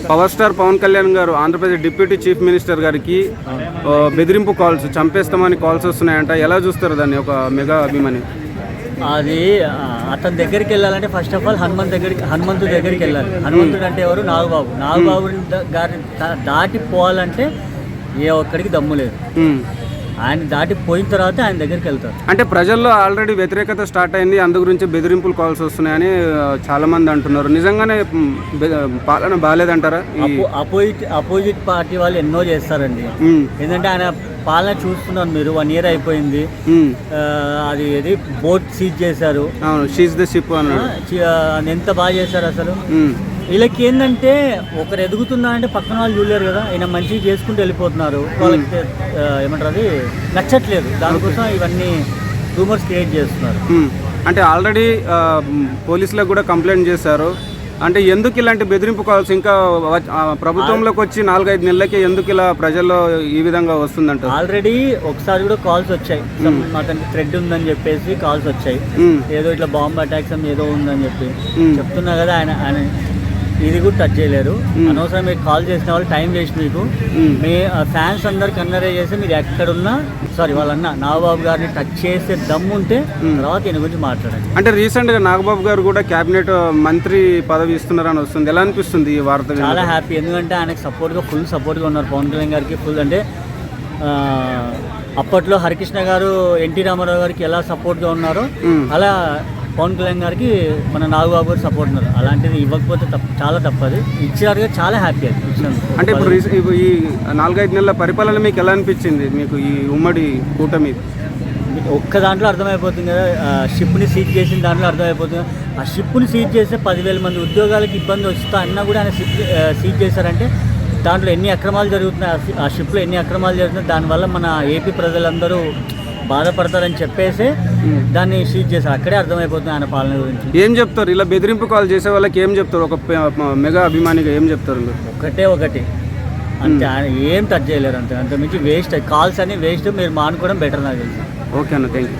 Power star Pawan Kalyan గారు Andhra Pradesh deputy chief minister గారికి బెదిరింపు కాల్స్, చంపేస్తామని కాల్స్ వస్తున్నాయంట. ఎలా చూస్తారు దాన్ని ఒక మెగా అభిమాని? అది అతని దగ్గరికి వెళ్ళాలంటే ఫస్ట్ ఆఫ్ ఆల్ హనుమంతు దగ్గరికి వెళ్ళాలి. హనుమంతుడు అంటే ఎవరు? నాగబాబు గారిని దాటి పోవాలంటే ఏ ఒక్కడికి దమ్ము లేదు. ఆయన దాటిపోయిన తర్వాత ఆయన దగ్గరికి వెళ్తారు. అంటే ప్రజల్లో ఆల్రెడీ వ్యతిరేకత స్టార్ట్ అయింది, అందు గురించి బెదిరింపులు కాల్స్ వస్తున్నాయని చాలా మంది అంటున్నారు. నిజంగానే పాలన బాగాలేదంటారా? అపోజిట్ పార్టీ వాళ్ళు ఎన్నో చేస్తారండి. ఎందుకంటే ఆయన పాలన చూస్తున్నారు మీరు, 1 year అయిపోయింది. అది ఏది బోట్ సీజ్ చేశారు, ఎంత బాగా చేశారు అసలు. వీళ్ళకి ఏంటంటే ఒకరు ఎదుగుతున్నారంటే పక్కన వాళ్ళు చూడలేరు కదా. ఈయన మంచిగా చేసుకుంటూ వెళ్ళిపోతున్నారు, వాళ్ళకి ఏమంటారు అది నచ్చట్లేదు. దానికోసం ఇవన్నీ రూమర్స్ క్రియేట్ చేస్తున్నారు. అంటే ఆల్రెడీ పోలీసులకు కూడా కంప్లైంట్ చేశారు. అంటే ఎందుకు ఇలాంటి బెదిరింపు కాల్స్ ఇంకా ప్రభుత్వంలోకి వచ్చి 4-5 నెలలకి ఎందుకు ఇలా ప్రజల్లో ఈ విధంగా వస్తుందంట? ఆల్రెడీ ఒకసారి కూడా కాల్స్ వచ్చాయి, అతనికి థ్రెడ్ ఉందని చెప్పేసి కాల్స్ వచ్చాయి. ఏదో ఇట్లా బాంబ్ అటాక్స్ ఏదో ఉందని చెప్పి చెప్తున్నా కదా. ఆయన ఇది కూడా టచ్ చేయలేరు. అనవసరం మీరు కాల్ చేసిన వాళ్ళు టైం వేస్ట్. మీకు మీ ఫ్యాన్స్ అందరు కన్వరే చేసి మీరు ఎక్కడున్నా వాళ్ళన్న నాగబాబు గారిని టచ్ చేసే దమ్ము ఉంటే తర్వాత ఈయన గురించి మాట్లాడండి. అంటే రీసెంట్గా నాగబాబు గారు కూడా క్యాబినెట్ మంత్రి పదవి ఇస్తున్నారని వస్తుంది. ఎలా అనిపిస్తుంది ఈ వార్త? చాలా హ్యాపీ. ఎందుకంటే ఆయనకు ఫుల్ సపోర్ట్గా ఉన్నారు పవన్ కళ్యాణ్ గారికి. ఫుల్ అంటే అప్పట్లో హరికృష్ణ గారు ఎన్టీ రామారావు గారికి ఎలా సపోర్ట్గా ఉన్నారో అలా పవన్ కళ్యాణ్ గారికి మన నాగబాబు గారు సపోర్ట్ ఉన్నారు. అలాంటిది ఇవ్వకపోతే చాలా తప్పది. ఇచ్చారుగా చాలా హ్యాపీ అది ఇచ్చినందుకు. అంటే ఇప్పుడు ఈ 4-5 నెలల పరిపాలన మీకు ఎలా అనిపించింది? మీకు ఈ ఉమ్మడి కూటమి ఒక్క దాంట్లో అర్థమైపోతుంది కదా. షిప్ని సీజ్ చేసిన దాంట్లో అర్థమైపోతుంది. ఆ షిప్ని సీజ్ చేస్తే 10,000 మంది ఉద్యోగాలకు ఇబ్బంది వస్తా అన్నా కూడా ఆయన సీజ్ చేశారంటే దాంట్లో ఎన్ని అక్రమాలు జరుగుతున్నాయి, ఆ షిప్లో ఎన్ని అక్రమాలు జరుగుతున్నాయి, దానివల్ల మన ఏపీ ప్రజలందరూ బాధపడతారని చెప్పేసి దాన్ని షీట్ చేశారు. అక్కడే అర్థమైపోతుంది ఆయన పాలన గురించి. ఏం చెప్తారు ఇలా బెదిరింపు కాల్ చేసే వాళ్ళకి? ఏం చెప్తారు ఒక మెగా అభిమానిగా ఏం చెప్తారు? ఒకటి అంతే, ఆయన ఏం టచ్ చేయలేరు. అంతమించి వేస్ట్. కాల్స్ అని వేస్ట్. మీరు మానుకోవడం బెటర్ నాకు తెలిసి. ఓకే అన్న, థ్యాంక్ యూ.